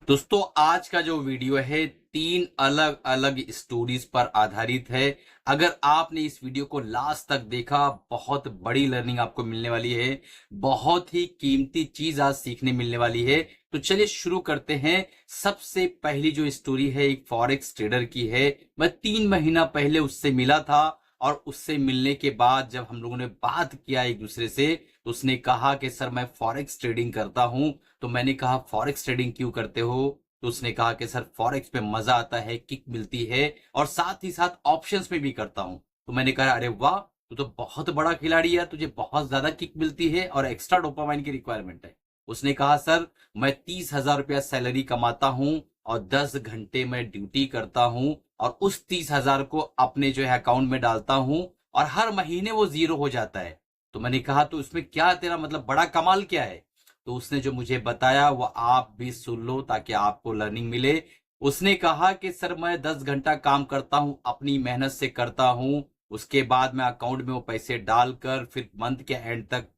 दोस्तों आज का जो वीडियो है 3 अलग अलग स्टोरीज पर आधारित है। अगर आपने इस वीडियो को लास्ट तक देखा, बहुत बड़ी लर्निंग आपको मिलने वाली है, बहुत ही कीमती चीज आज सीखने मिलने वाली है। तो चलिए शुरू करते हैं। सबसे पहली जो स्टोरी है एक फॉरेक्स ट्रेडर की है। मैं 3 महीना पहले उससे मिला था और उससे मिलने के बाद जब हम लोगों ने बात किया एक दूसरे से, तो उसने कहा कि सर मैं फॉरेक्स ट्रेडिंग करता हूं। तो मैंने कहा फॉरेक्स ट्रेडिंग क्यों करते हो? तो उसने कहा कि सर फॉरेक्स पे मजा आता है, किक मिलती है और साथ ही साथ ऑप्शंस में भी करता हूं। तो मैंने कहा अरे वाह, तू तो बहुत बड़ा खिलाड़ी है, तुझे बहुत ज्यादा किक मिलती है और एक्स्ट्रा डोपामाइन की रिक्वायरमेंट है। उसने कहा सर मैं 30,000 रुपया सैलरी कमाता हूं और 10 घंटे में ड्यूटी करता हूं और उस 30,000 को अपने जो है अकाउंट में डालता हूं और हर महीने वो जीरो हो जाता है। तो मैंने कहा तो उसमें क्या तेरा मतलब बड़ा कमाल क्या है? तो उसने जो मुझे बताया वो आप भी सुन लो ताकि आपको लर्निंग मिले। उसने कहा कि सर मैं 10 घंटा काम करता हूं, अपनी मेहनत से करता हूं, उसके बाद मैं अकाउंट में वो पैसे डालकर फिर मंथ के एंड तक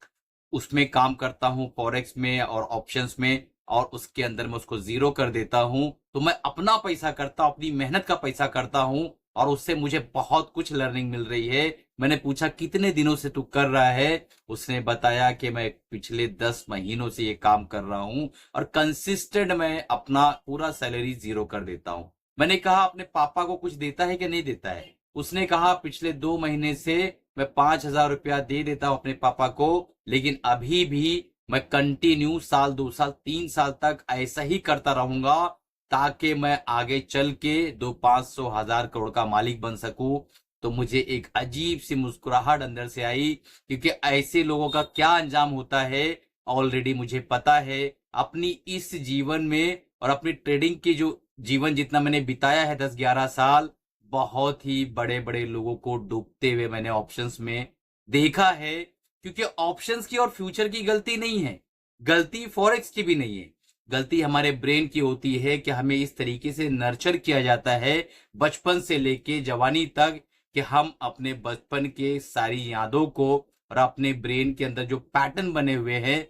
उसमें काम करता हूं, फॉरेक्स में और ऑप्शंस में, और उसके अंदर मैं उसको जीरो कर देता हूं। तो मैं अपना पैसा करता हूं, अपनी मेहनत का पैसा करता हूं और उससे मुझे बहुत कुछ लर्निंग मिल रही है। मैंने पूछा कितने दिनों से तू कर रहा है? उसने बताया कि मैं पिछले 10 महीनों से ये काम कर रहा हूं और कंसिस्टेंट मैं अपना पूरा सैलरी जीरो कर देता हूं। मैंने कहा अपने पापा को कुछ देता है कि नहीं देता है? उसने कहा पिछले 2 महीने से मैं 5,000 रुपया दे देता हूं अपने पापा को, लेकिन अभी भी मैं कंटिन्यू साल 2 साल 3 साल तक ऐसा ही करता रहूंगा ताकि मैं आगे चल के 200-500 हजार करोड़ का मालिक बन सकूं। तो मुझे एक अजीब सी मुस्कुराहट अंदर से आई, क्योंकि ऐसे लोगों का क्या अंजाम होता है ऑलरेडी मुझे पता है। अपनी इस जीवन में और अपनी ट्रेडिंग के जो जीवन जितना मैंने बिताया है 10-11 साल, बहुत ही बड़े बड़े लोगों को डूबते हुए मैंने ऑप्शंस में देखा है। क्योंकि ऑप्शंस की और फ्यूचर की गलती नहीं है, गलती फॉरेक्स की भी नहीं है, गलती हमारे ब्रेन की होती है कि हमें इस तरीके से नर्चर किया जाता है बचपन से लेके जवानी तक कि हम अपने बचपन के सारी यादों को और अपने ब्रेन के अंदर जो पैटर्न बने हुए हैं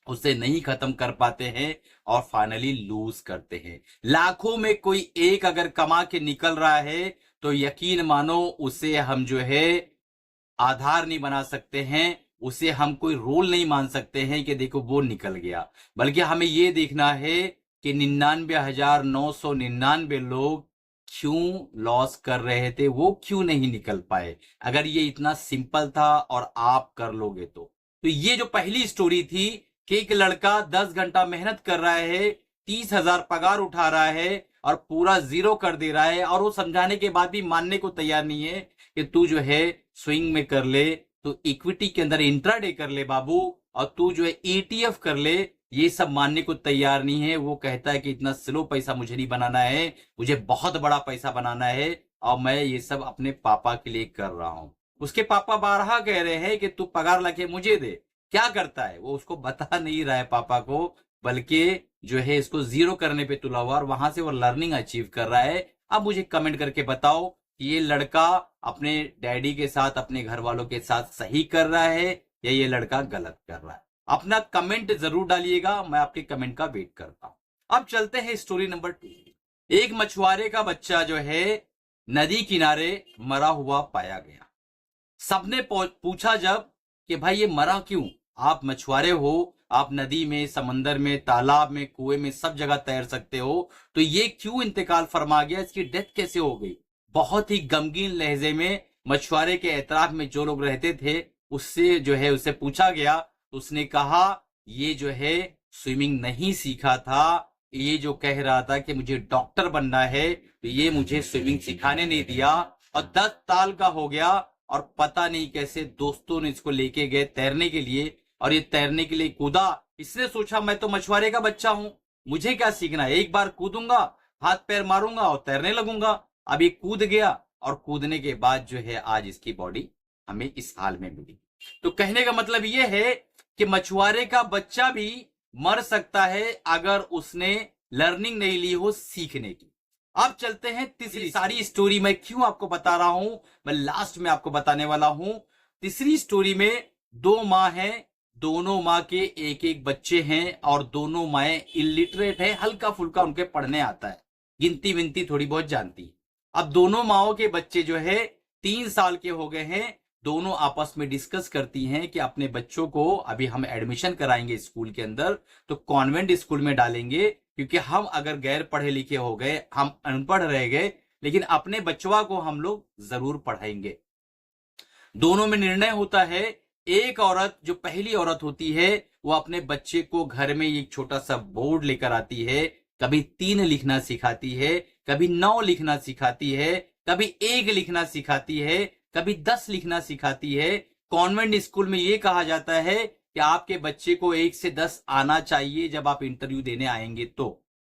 उसे नहीं खत्म कर पाते हैं और फाइनली लूज करते हैं। लाखों में कोई एक अगर कमा के निकल रहा है तो यकीन मानो उसे हम जो है आधार नहीं बना सकते हैं, उसे हम कोई रोल नहीं मान सकते हैं कि देखो वो निकल गया। बल्कि हमें ये देखना है कि 99,999 लोग क्यों लॉस कर रहे थे, वो क्यों नहीं निकल पाए। अगर ये इतना सिंपल था और आप कर लोगे तो ये जो पहली स्टोरी थी कि एक लड़का 10 घंटा मेहनत कर रहा है, 30,000 पगार उठा रहा है और पूरा जीरो कर दे रहा है, और वो समझाने के बाद भी मानने को तैयार नहीं है कि तू जो है स्विंग में कर ले, तो इक्विटी के अंदर इंट्राडे कर ले बाबू, और तू जो है ईटीएफ कर ले। ये सब मानने को तैयार नहीं है। वो कहता है कि इतना स्लो पैसा मुझे नहीं बनाना है, मुझे बहुत बड़ा पैसा बनाना है और मैं ये सब अपने पापा के लिए कर रहा हूं। उसके पापा बारहा कह रहे हैं कि तू पगार लाके मुझे दे। क्या करता है वो उसको बता नहीं रहा है पापा को, बल्कि जो है इसको जीरो करने पे तुला हुआ और वहां से वो लर्निंग अचीव कर रहा है। अब मुझे कमेंट करके बताओ कि ये लड़का अपने डैडी के साथ, अपने घर वालों के साथ सही कर रहा है या ये लड़का गलत कर रहा है। अपना कमेंट जरूर डालिएगा, मैं आपके कमेंट का वेट करता हूं। अब चलते हैं स्टोरी नंबर 2। एक मछुआरे का बच्चा जो है नदी किनारे मरा हुआ पाया गया। सबने पूछा जब कि भाई ये मरा क्यों? आप मछुआरे हो, आप नदी में, समंदर में, तालाब में, कुएं में सब जगह तैर सकते हो, तो ये क्यों इंतकाल फरमा गया, इसकी डेथ कैसे हो गई? बहुत ही गमगीन लहजे में मछुआरे के एतराफ में जो लोग रहते थे उससे जो है उसे पूछा गया। उसने कहा ये जो है स्विमिंग नहीं सीखा था, ये जो कह रहा था कि मुझे डॉक्टर बनना है, तो ये मुझे स्विमिंग सिखाने नहीं दिया और 10 साल का हो गया और पता नहीं कैसे दोस्तों ने इसको लेके गए तैरने के लिए और ये तैरने के लिए कूदा। इसने सोचा मैं तो मछुआरे का बच्चा हूं, मुझे क्या सीखना है, एक बार कूदूंगा, हाथ पैर मारूंगा और तैरने लगूंगा। अब ये कूद गया और कूदने के बाद जो है आज इसकी बॉडी हमें इस हाल में मिली। तो कहने का मतलब ये है कि मछुआरे का बच्चा भी मर सकता है अगर उसने लर्निंग नहीं ली हो सीखने की। अब चलते हैं तीसरी। सारी स्टोरी मैं क्यों आपको बता रहा हूं, मैं लास्ट में आपको बताने वाला हूं। तीसरी स्टोरी में 2 माँ हैं, दोनों माँ के एक एक बच्चे हैं और दोनों माएँ इलिटरेट है, हल्का फुल्का उनके पढ़ने आता है, गिनती विनती थोड़ी बहुत जानती है। अब दोनों माओ के बच्चे जो है 3 साल के हो गए हैं, दोनों आपस में डिस्कस करती हैं कि अपने बच्चों को अभी हम एडमिशन कराएंगे स्कूल के अंदर तो कॉन्वेंट स्कूल में डालेंगे, क्योंकि हम अगर गैर पढ़े लिखे हो गए, हम अनपढ़ रह गए, लेकिन अपने बचवा को हम लोग जरूर पढ़ाएंगे। दोनों में निर्णय होता है। एक औरत जो पहली औरत होती है वो अपने बच्चे को घर में एक छोटा सा बोर्ड लेकर आती है, कभी 3 लिखना सिखाती है, कभी 9 लिखना सिखाती है, कभी 1 लिखना सिखाती है, कभी 10 लिखना सिखाती है। कॉन्वेंट स्कूल में यह कहा जाता है कि आपके बच्चे को 1 से 10 आना चाहिए जब आप इंटरव्यू देने आएंगे तो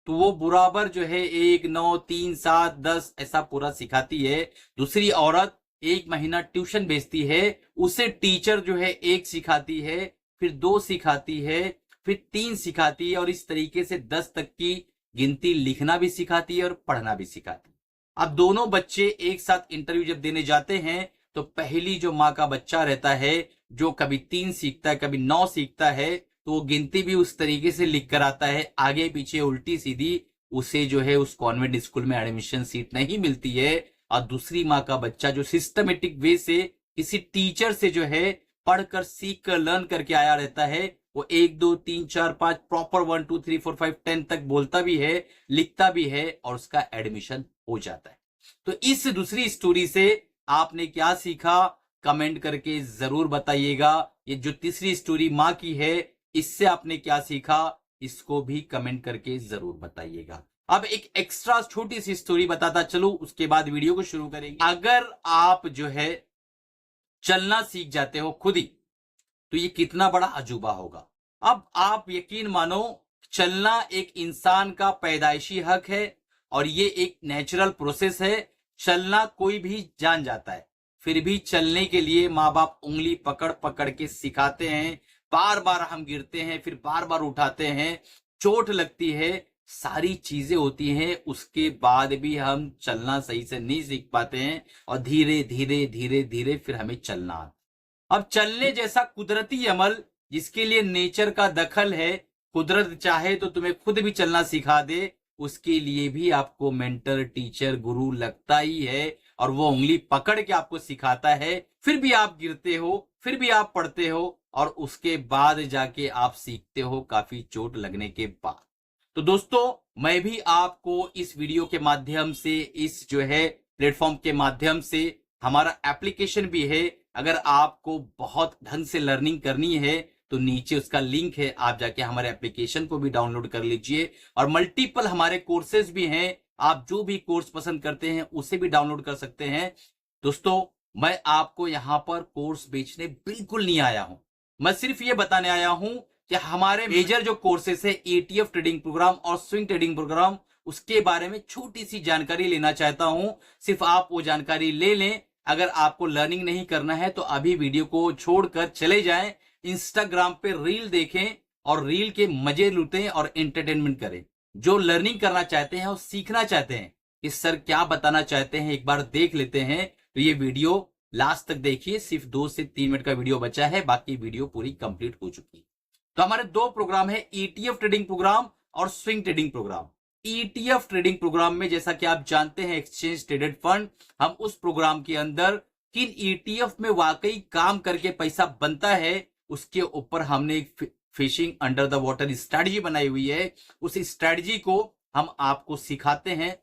वो बराबर जो है 1, 9, 3, 7, 10 ऐसा पूरा सिखाती है। दूसरी औरत 1 महीना ट्यूशन भेजती है, उसे टीचर जो है 1 सिखाती है, फिर 2 सिखाती है, फिर 3 सिखाती है और इस तरीके से 10 तक की गिनती लिखना भी सिखाती है और पढ़ना भी सिखाती है। अब दोनों बच्चे एक साथ इंटरव्यू जब देने जाते हैं तो पहली जो माँ का बच्चा रहता है जो कभी 3 सीखता है, कभी 9 सीखता है, तो वो गिनती भी उस तरीके से लिख कर आता है, आगे पीछे उल्टी सीधी, उसे जो है उस कॉन्वेंट स्कूल में एडमिशन सीट नहीं मिलती है। और दूसरी माँ का बच्चा जो सिस्टमेटिक वे से किसी टीचर से जो है पढ़कर सीख कर लर्न करके आया रहता है, वो 1, 2, 3, 4, 5 प्रॉपर 1, 2, 3, 4, 5, 10 तक बोलता भी है, लिखता भी है और उसका एडमिशन हो जाता है। तो इस दूसरी स्टोरी से आपने क्या सीखा कमेंट करके जरूर बताइएगा। ये जो तीसरी स्टोरी माँ की है इससे आपने क्या सीखा इसको भी कमेंट करके जरूर बताइएगा। अब एक एक्स्ट्रा छोटी सी स्टोरी बताता चलो, उसके बाद वीडियो को शुरू करेंगे। अगर आप जो है चलना सीख जाते हो खुद ही तो ये कितना बड़ा अजूबा होगा। अब आप यकीन मानो, चलना एक इंसान का पैदाइशी हक है और ये एक नेचुरल प्रोसेस है। चलना कोई भी जान जाता है, फिर भी चलने के लिए माँ बाप उंगली पकड़ पकड़ के सिखाते हैं, बार बार हम गिरते हैं, फिर बार बार उठाते हैं, चोट लगती है, सारी चीजें होती हैं, उसके बाद भी हम चलना सही से नहीं सीख पाते हैं और धीरे धीरे धीरे धीरे फिर हमें चलना आता। अब चलने जैसा कुदरती अमल जिसके लिए नेचर का दखल है, कुदरत चाहे तो तुम्हें खुद भी चलना सिखा दे, उसके लिए भी आपको मेंटर, टीचर, गुरु लगता ही है और वो उंगली पकड़ के आपको सिखाता है, फिर भी आप गिरते हो, फिर भी आप पढ़ते हो और उसके बाद जाके आप सीखते हो काफी चोट लगने के बाद। तो दोस्तों, मैं भी आपको इस वीडियो के माध्यम से, इस जो है प्लेटफॉर्म के माध्यम से, हमारा एप्लीकेशन भी है, अगर आपको बहुत ढंग से लर्निंग करनी है तो नीचे उसका लिंक है, आप जाके हमारे एप्लीकेशन को भी डाउनलोड कर लीजिए। और मल्टीपल हमारे कोर्सेज भी हैं, आप जो भी कोर्स पसंद करते हैं उसे भी डाउनलोड कर सकते हैं। दोस्तों, मैं आपको यहां पर कोर्स बेचने बिल्कुल नहीं आया हूं, मैं सिर्फ ये बताने आया हूं कि हमारे मेजर जो कोर्सेस है ETF ट्रेडिंग प्रोग्राम और स्विंग ट्रेडिंग प्रोग्राम, उसके बारे में छोटी सी जानकारी लेना चाहता हूं। सिर्फ आप वो जानकारी ले लें। अगर आपको लर्निंग नहीं करना है तो अभी वीडियो को छोड़कर चले जाएं, इंस्टाग्राम पे रील देखें और रील के मजे लूटें और एंटरटेनमेंट करें। जो लर्निंग करना चाहते हैं और सीखना चाहते हैं कि सर क्या बताना चाहते हैं, एक बार देख लेते हैं, तो ये वीडियो लास्ट तक देखिए। सिर्फ 2 से 3 मिनट का वीडियो बचा है, बाकी वीडियो पूरी कंप्लीट हो चुकी है। तो हमारे 2 प्रोग्राम है, ETF ट्रेडिंग प्रोग्राम और swing trading program. ETF trading program में जैसा कि आप जानते हैं एक्सचेंज ट्रेडेड फंड, हम उस प्रोग्राम के अंदर किन ETF में वाकई काम करके पैसा बनता है उसके ऊपर हमने एक fishing under the water strategy बनाई हुई है। उस स्ट्रेटजी को हम आपको सिखाते हैं,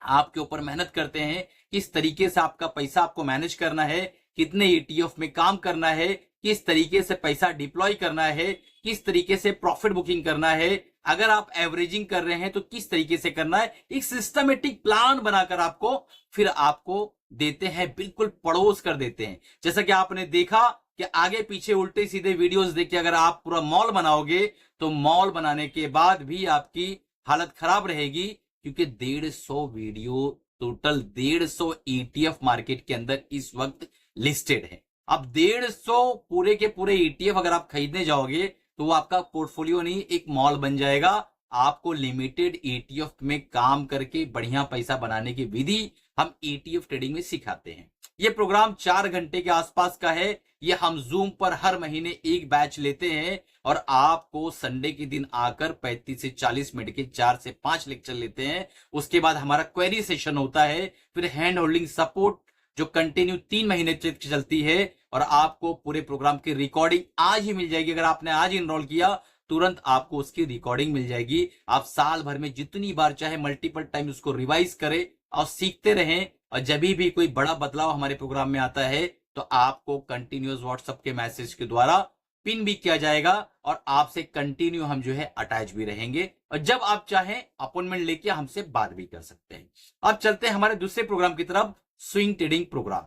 आपके ऊपर मेहनत करते हैं, किस तरीके से आपका पैसा आपको मैनेज करना है, कितने ETF में काम करना है, किस तरीके से पैसा डिप्लॉय करना है, किस तरीके से प्रॉफिट बुकिंग करना है, अगर आप एवरेजिंग कर रहे हैं तो किस तरीके से करना है। एक सिस्टमेटिक प्लान बनाकर आपको फिर आपको देते हैं, बिल्कुल पड़ोस कर देते हैं। जैसा कि आपने देखा कि आगे पीछे उल्टे सीधे वीडियोस देख के अगर आप पूरा मॉल बनाओगे तो मॉल बनाने के बाद भी आपकी हालत खराब रहेगी, क्योंकि 150 वीडियो, टोटल 150 ETF मार्केट के अंदर इस वक्त लिस्टेड है। अब 150 पूरे के पूरे ETF अगर आप खरीदने जाओगे तो वो आपका पोर्टफोलियो नहीं, एक मॉल बन जाएगा आपको लिमिटेड ETF में काम करके बढ़िया पैसा बनाने की विधि हम ETF ट्रेडिंग में सिखाते हैं। ये प्रोग्राम 4 घंटे के आसपास का है। ये हम जूम पर हर महीने एक बैच लेते हैं और आपको संडे के दिन आकर 35 से 40 मिनट के 4 से 5 लेक्चर लेते हैं। उसके बाद हमारा क्वेरी सेशन होता है, फिर हैंड होल्डिंग सपोर्ट जो कंटिन्यू 3 महीने चलती है और आपको पूरे प्रोग्राम की रिकॉर्डिंग आज ही मिल जाएगी। अगर आपने आज इनरोल किया तुरंत आपको उसकी रिकॉर्डिंग मिल जाएगी। आप साल भर में जितनी बार चाहे मल्टीपल टाइम उसको रिवाइज करें और सीखते रहें। और जब भी कोई बड़ा बदलाव हमारे प्रोग्राम में आता है तो आपको कंटिन्यूअस व्हाट्सएप के मैसेज के द्वारा पिन भी किया जाएगा और आपसे कंटिन्यू हम जो है अटैच भी रहेंगे और जब आप चाहें अपॉइंटमेंट लेके हमसे बात भी कर सकते हैं। अब चलते हैं हमारे दूसरे प्रोग्राम की तरफ, स्विंग ट्रेडिंग प्रोग्राम।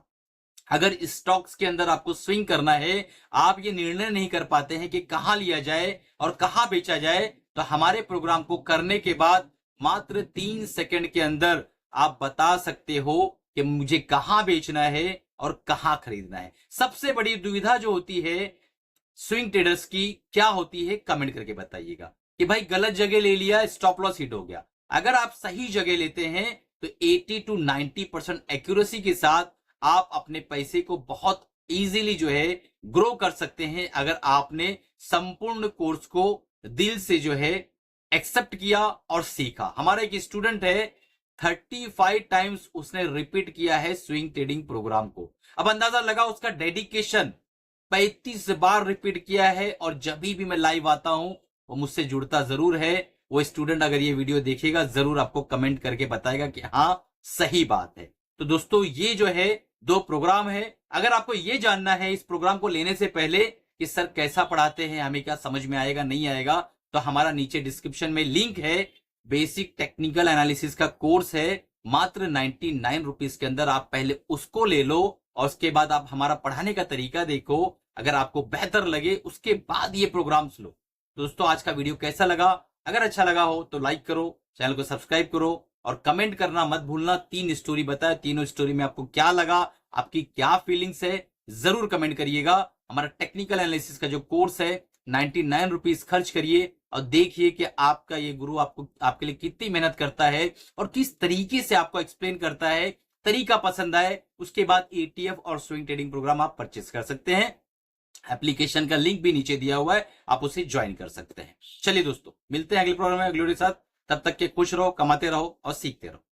अगर स्टॉक्स के अंदर आपको स्विंग करना है, आप ये निर्णय नहीं कर पाते हैं कि कहां लिया जाए और कहां बेचा जाए, तो हमारे प्रोग्राम को करने के बाद मात्र 3 सेकंड के अंदर आप बता सकते हो कि मुझे कहां बेचना है और कहां खरीदना है। सबसे बड़ी दुविधा जो होती है स्विंग ट्रेडर्स की क्या होती है, कमेंट करके बताइएगा कि भाई गलत जगह ले लिया, स्टॉप लॉस हिट हो गया। अगर आप सही जगह लेते हैं तो 80 to 90% एक्यूरेसी के साथ आप अपने पैसे को बहुत इजीली जो है ग्रो कर सकते हैं। अगर आपने संपूर्ण कोर्स को दिल से जो है एक्सेप्ट किया और सीखा। हमारा एक स्टूडेंट है, 35 टाइम्स उसने रिपीट किया है स्विंग ट्रेडिंग प्रोग्राम को। अब अंदाजा लगा उसका डेडिकेशन, 35 बार रिपीट किया है और जब भी मैं लाइव आता हूं वो मुझसे जुड़ता जरूर है। वो स्टूडेंट अगर ये वीडियो देखेगा जरूर आपको कमेंट करके बताएगा कि हाँ सही बात है। तो दोस्तों ये जो है 2 प्रोग्राम है। अगर आपको ये जानना है इस प्रोग्राम को लेने से पहले कि सर कैसा पढ़ाते हैं, हमें क्या समझ में आएगा नहीं आएगा, तो हमारा नीचे डिस्क्रिप्शन में लिंक है। बेसिक टेक्निकल एनालिसिस का कोर्स है, मात्र 99 रुपीज के अंदर आप पहले उसको ले लो और उसके बाद आप हमारा पढ़ाने का तरीका देखो। अगर आपको बेहतर लगे उसके बाद ये प्रोग्राम्स लो। दोस्तों आज का वीडियो कैसा लगा? अगर अच्छा लगा हो तो लाइक करो, चैनल को सब्सक्राइब करो और कमेंट करना मत भूलना। 3 स्टोरी बताए, तीनों स्टोरी में आपको क्या लगा, आपकी क्या फीलिंग्स है, जरूर कमेंट करिएगा। हमारा टेक्निकल एनालिसिस का जो कोर्स है 99 रुपीज खर्च करिए और देखिए कि आपका ये गुरु आपके लिए कितनी मेहनत करता है और किस तरीके से आपको एक्सप्लेन करता है। तरीका पसंद आए उसके बाद ETF और स्विंग ट्रेडिंग प्रोग्राम आप परचेस कर सकते हैं। एप्लीकेशन का लिंक भी नीचे दिया हुआ है, आप उसे ज्वाइन कर सकते हैं। चलिए दोस्तों मिलते हैं अगले प्रोग्राम में अगले के साथ। तब तक के खुश रहो, कमाते रहो और सीखते रहो।